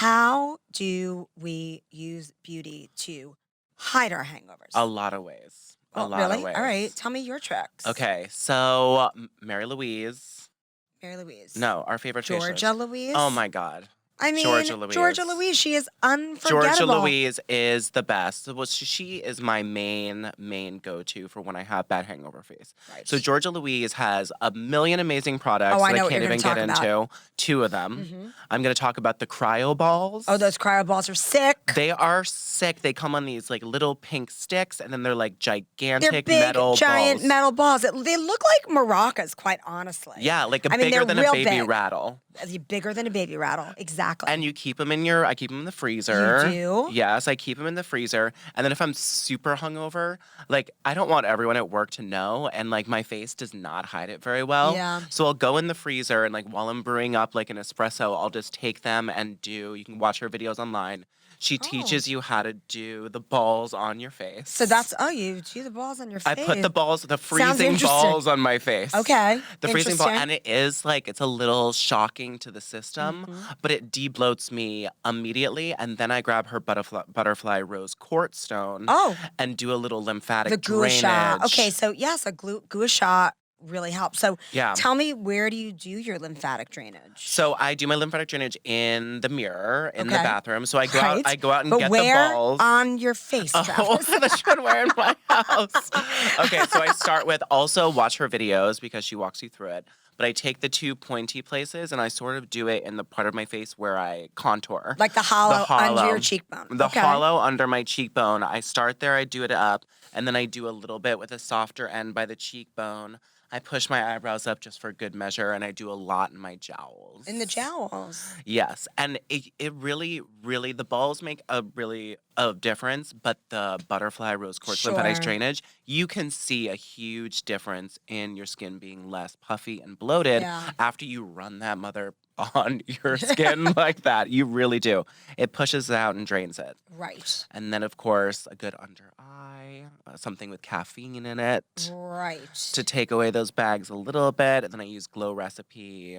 how do we use beauty to hide our hangovers? A lot of ways. A Oh, lot of really? All right. ways. Tell me your tricks. Okay, so Mary Louise. Mary Louise. No, our favorite Georgia facialist. Louise. Oh my God. I mean, Georgia Louise. Georgia Louise. She is Georgia unforgettable. Louise is the best. Well, she is my main go-to for when I have bad hangover face. Right. So Georgia Louise has a million amazing products Oh, I that know I what can't you're even gonna get talk about. into. Two of them. Mm-hmm. I'm going to talk about the cryo balls. Oh, those cryo balls are sick. They are sick. They come on these like little pink sticks, and then they're like gigantic They're big, metal giant balls. metal balls. They look like maracas, quite honestly. Yeah, like they're bigger than a real baby big. rattle. Bigger than a baby rattle. Exactly. And you keep them I keep them in the freezer. You do? Yes, I keep them in the freezer. And then if I'm super hungover, like I don't want everyone at work to know, and like my face does not hide it very well. Yeah. So I'll go in the freezer and like while I'm brewing up like an espresso, I'll just take them and you can watch her videos online. She teaches you how to do the balls on your face. So you do the balls on your face. I put the freezing interesting. balls on my face. Okay. The freezing ball, Interesting. and it is like, it's a little shocking to the system, but it debloats me immediately. And then I grab her butterfly rose quartz stone and do a little lymphatic drainage. Gua sha. Okay, so yes, gua sha really helps. So Yeah. tell me, where do you do your lymphatic drainage? So I do my lymphatic drainage in the mirror in the Okay. bathroom. So I go Right. out and But get where the balls. on your face, Oh, Travis? that should wear in my house. Okay, so I start with also watch her videos because she walks you through it. But I take the two pointy places and I sort of do it in the part of my face where I contour. Like the hollow under your cheekbone. The Okay. hollow under my cheekbone. I start there, I do it up, and then I do a little bit with a softer end by the cheekbone. I push my eyebrows up just for good measure, and I do a lot in my jowls. In the jowls. Yes, and it really, really, the balls make a difference, but the butterfly rose quartz lymphatic Sure. drainage, you can see a huge difference in your skin being less puffy and bloated after you run that mother on your skin like that. You really do. It pushes it out and drains it. Right. And then, of course, a good under eye, something with caffeine in it Right. to take away those bags a little bit. And then I use Glow Recipe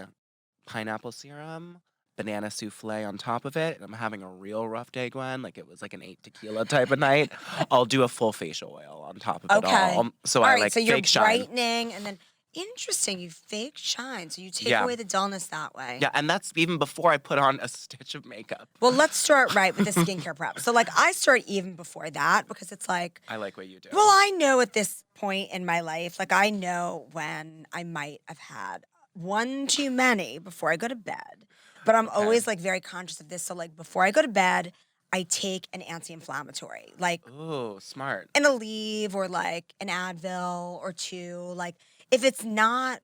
pineapple serum, banana souffle on top of it. And I'm having a real rough day, Gwen. Like it was like an 8 tequila type of night. I'll do a full facial oil on top of it all. So I like so you're fake shine. brightening and then interesting, you fake shine. So you take away the dullness that way. Yeah, and that's even before I put on a stitch of makeup. Well, let's start right with the skincare prep. So like I start even before that because it's like I like what you do. Well, I know at this point in my life, like I know when I might have had one too many before I go to bed. But I'm always like very conscious of this. So like before I go to bed, I take an anti-inflammatory, like ooh, smart. an Aleve or like an Advil or two. Like if it's not,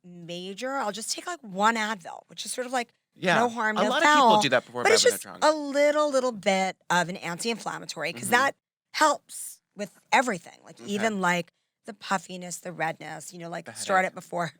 major, I'll just take like one Advil, which is sort of like no harm, no foul. A lot foul. of people do that before But bed it's when they're just drunk. a little bit of an anti-inflammatory because that helps with everything. Like even like the puffiness, the redness, like start it before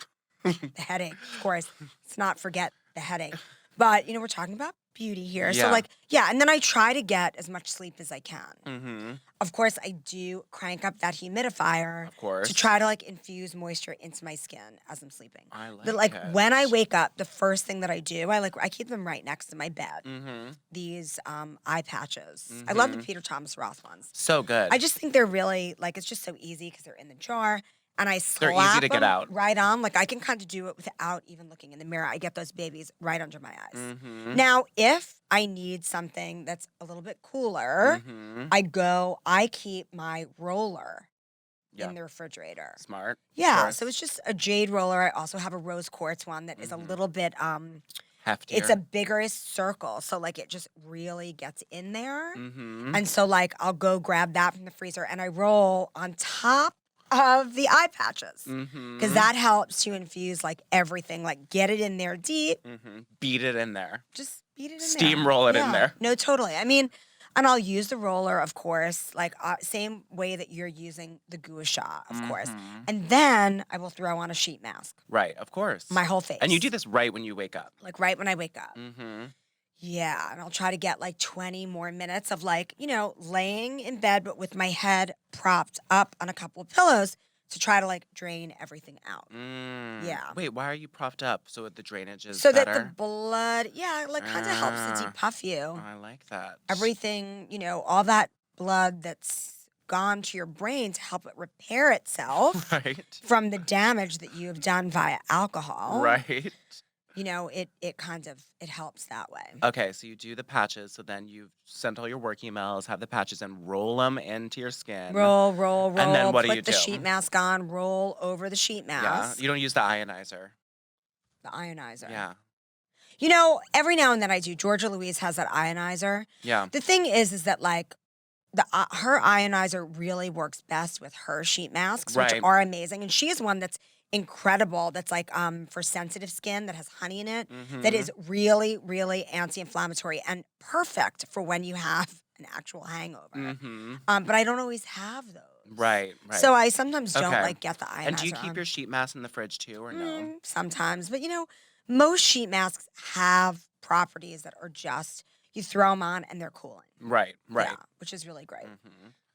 the headache, of course. Let's not forget the headache. But, we're talking about beauty here. So and then I try to get as much sleep as I can. Of course, I do crank up that humidifier to try to like infuse moisture into my skin as I'm sleeping. I like But like it. when I wake up, the first thing that I do, I keep them right next to my bed. These eye patches. I love the Peter Thomas Roth ones. So good. I just think they're really like it's just so easy because they're in the jar. And I slap They're easy to get them out. right on. Like I can kind of do it without even looking in the mirror. I get those babies right under my eyes. Now, if I need something that's a little bit cooler, I keep my roller in the refrigerator. Smart. Yeah, so it's just a jade roller. I also have a rose quartz one that is a little bit Heftier. it's a bigger circle, so like it just really gets in there. And so like I'll go grab that from the freezer and I roll on top of the eye patches because that helps to infuse like everything, like get it in there deep. Beat it in there. Just beat it in there. Steamroll it in there. No, totally. I mean, and I'll use the roller, of course, like same way that you're using the gua sha, of course. And then I will throw on a sheet mask. Right, of course. My whole face. And you do this right when you wake up. Like right when I wake up. Yeah, and I'll try to get like 20 more minutes of like, laying in bed, but with my head propped up on a couple of pillows to try to like drain everything out. Yeah. Wait, why are you propped up so the drainage is So better? that the blood, like kind of helps to depuff you. I like that. Everything, all that blood that's gone to your brain to help it repair itself Right. from the damage that you have done via alcohol. Right. It kind of it helps that way. Okay, so you do the patches. So then you've sent all your work emails, have the patches, and roll them into your skin. Roll. And then what do you Put the do? sheet mask on. Roll over the sheet Yeah, mask. you don't use the ionizer. The ionizer. Yeah. Every now and then I do. Georgia Louise has that ionizer. Yeah. The thing is that like her ionizer really works best with her sheet masks, which Right. are amazing. And she has one that's incredible. That's like for sensitive skin that has honey in it. That is really, really anti-inflammatory and perfect for when you have an actual hangover. But I don't always have those. Right. So I sometimes don't Okay. like get the ionizer. And do you keep on. your sheet mask in the fridge too, or no? Sometimes, but most sheet masks have properties that are just you throw them on and they're cooling. Right. Yeah, which is really great.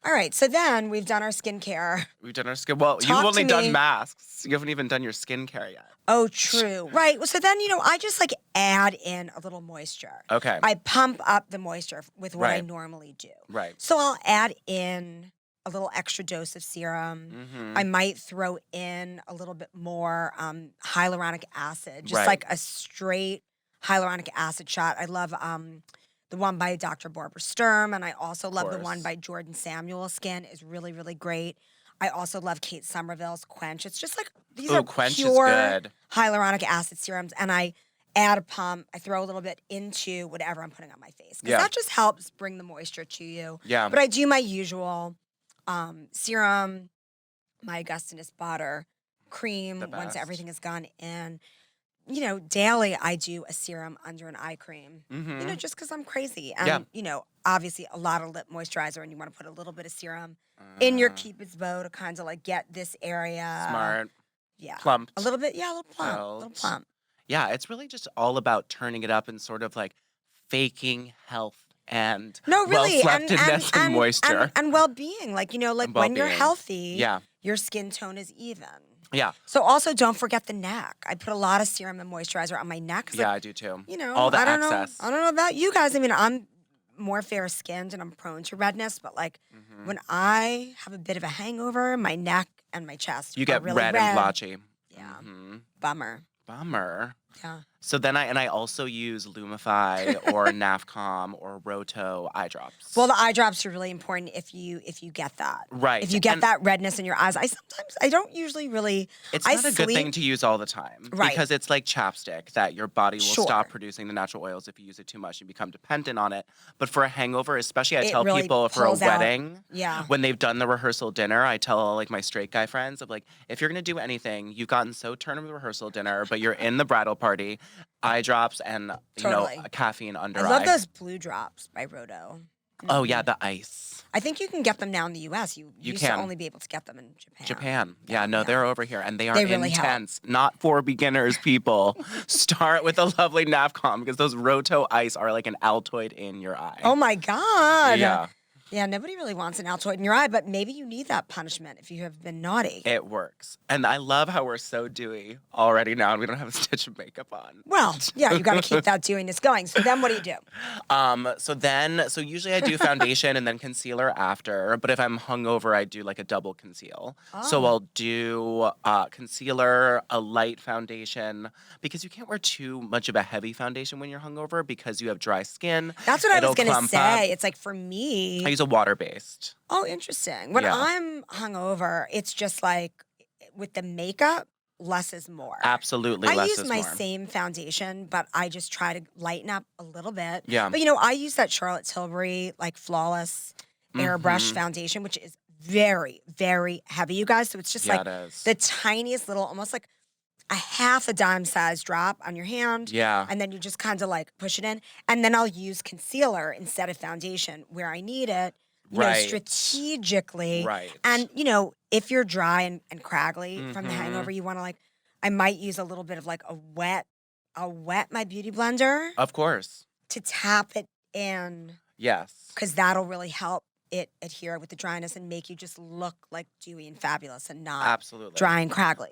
All right, so then we've done our skincare. We've done our skin. Well, Talk you've to only me. done masks. You haven't even done your skincare yet. Oh, true. Right. Well, so then I just like add in a little moisture. Okay. I pump up the moisture with what I Right. normally do. Right. So I'll add in a little extra dose of serum. I might throw in a little bit more hyaluronic acid, just Right. like a straight hyaluronic acid shot. I love the one by Dr. Barbara Sturm, and I also love the one course. by Jordan Samuel. Skin is really, really great. I also love Kate Somerville's Quench. It's just like these are Quench is pure good. hyaluronic acid serums, and I add a pump. I throw a little bit into whatever I'm putting on my face because Yeah. that just helps bring the moisture to you. Yeah. But I do my usual serum, my Augustinus butter, cream The once best. everything has gone in. Daily I do a serum under an eye cream. Just because I'm crazy. And, obviously a lot of lip moisturizer, and you want to put a little bit of serum in your Cupid's bow to kind of like get this area. Smart. Yeah. Plumped. A little bit, a little plump. A little Felt. plump. Yeah, it's really just all about turning it up and sort of like faking health and No, really, well-sleeptedness and moisture. and well-being. Like And when you're well-being. healthy, Yeah. your skin tone is even. Yeah. So also don't forget the neck. I put a lot of serum and moisturizer on my neck. 'Cause, Yeah, I do too. all the I don't excess. know. I don't know about you guys. I mean, I'm more fair-skinned and I'm prone to redness, but like when I have a bit of a hangover, my neck and my chest You are get really red and blotchy. Yeah. Mhm. Bummer. Bummer. Yeah. So then I also use Lumify or Nafcom or Roto eye drops. Well, the eye drops are really important if you get that. Right. If you get And that redness in your eyes, I don't usually really. it's I not a good thing sleep- to use all the time. Right. Because it's like chapstick that your body will Sure. stop producing the natural oils if you use it too much and become dependent on it. But for a hangover, especially I It tell really people for a pulls out. wedding, Yeah. when they've done the rehearsal dinner, I tell like my straight guy friends of like, if you're gonna do anything, you've gotten so turned of the rehearsal dinner, but you're in the bridal party, eye drops and Totally. caffeine under I eye. love those blue drops by Roto. Oh yeah, the ice. I think you can get them now in the U.S. You used to can. only be able to get them in Japan. Japan. Yeah, no, Yeah. they're over here and they are They really help. intense. Not for beginners, people. Start with a lovely Nafcom because those Roto ice are like an Altoid in your eye. Oh my God. Yeah, Yeah, nobody really wants an Altoid in your eye, but maybe you need that punishment if you have been naughty. it works. And I love how we're so dewy already now and we don't have a stitch of makeup on. Well, yeah, you got to keep that dewiness going. So then what do you do? So usually I do foundation and then concealer after. But if I'm hungover, I do like a double conceal. So Oh. I'll do concealer, a light foundation, because you can't wear too much of a heavy foundation when you're hungover because you have dry skin. That's what I It'll was going to clump say. up. It's like for me. I use a water-based. Oh, interesting. When Yeah. I'm hungover, it's just like with the makeup, less is more. Absolutely, I less use is my more. same foundation, but I just try to lighten up a little bit. Yeah. But I use that Charlotte Tilbury like flawless airbrush foundation, which is very, very heavy, you guys. So it's just Yeah, like it is. the tiniest little, almost like a half a dime size drop on your hand. Yeah. And then you just kind of like push it in. And then I'll use concealer instead of foundation where I need it, Right. strategically. Right. And, if you're dry and craggly from the hangover, you want to like, I might use a little bit of like a wet My Beauty blender Of course. to tap it in Yes. because that'll really help it adhere with the dryness and make you just look like dewy and fabulous and not Absolutely. dry and craggly.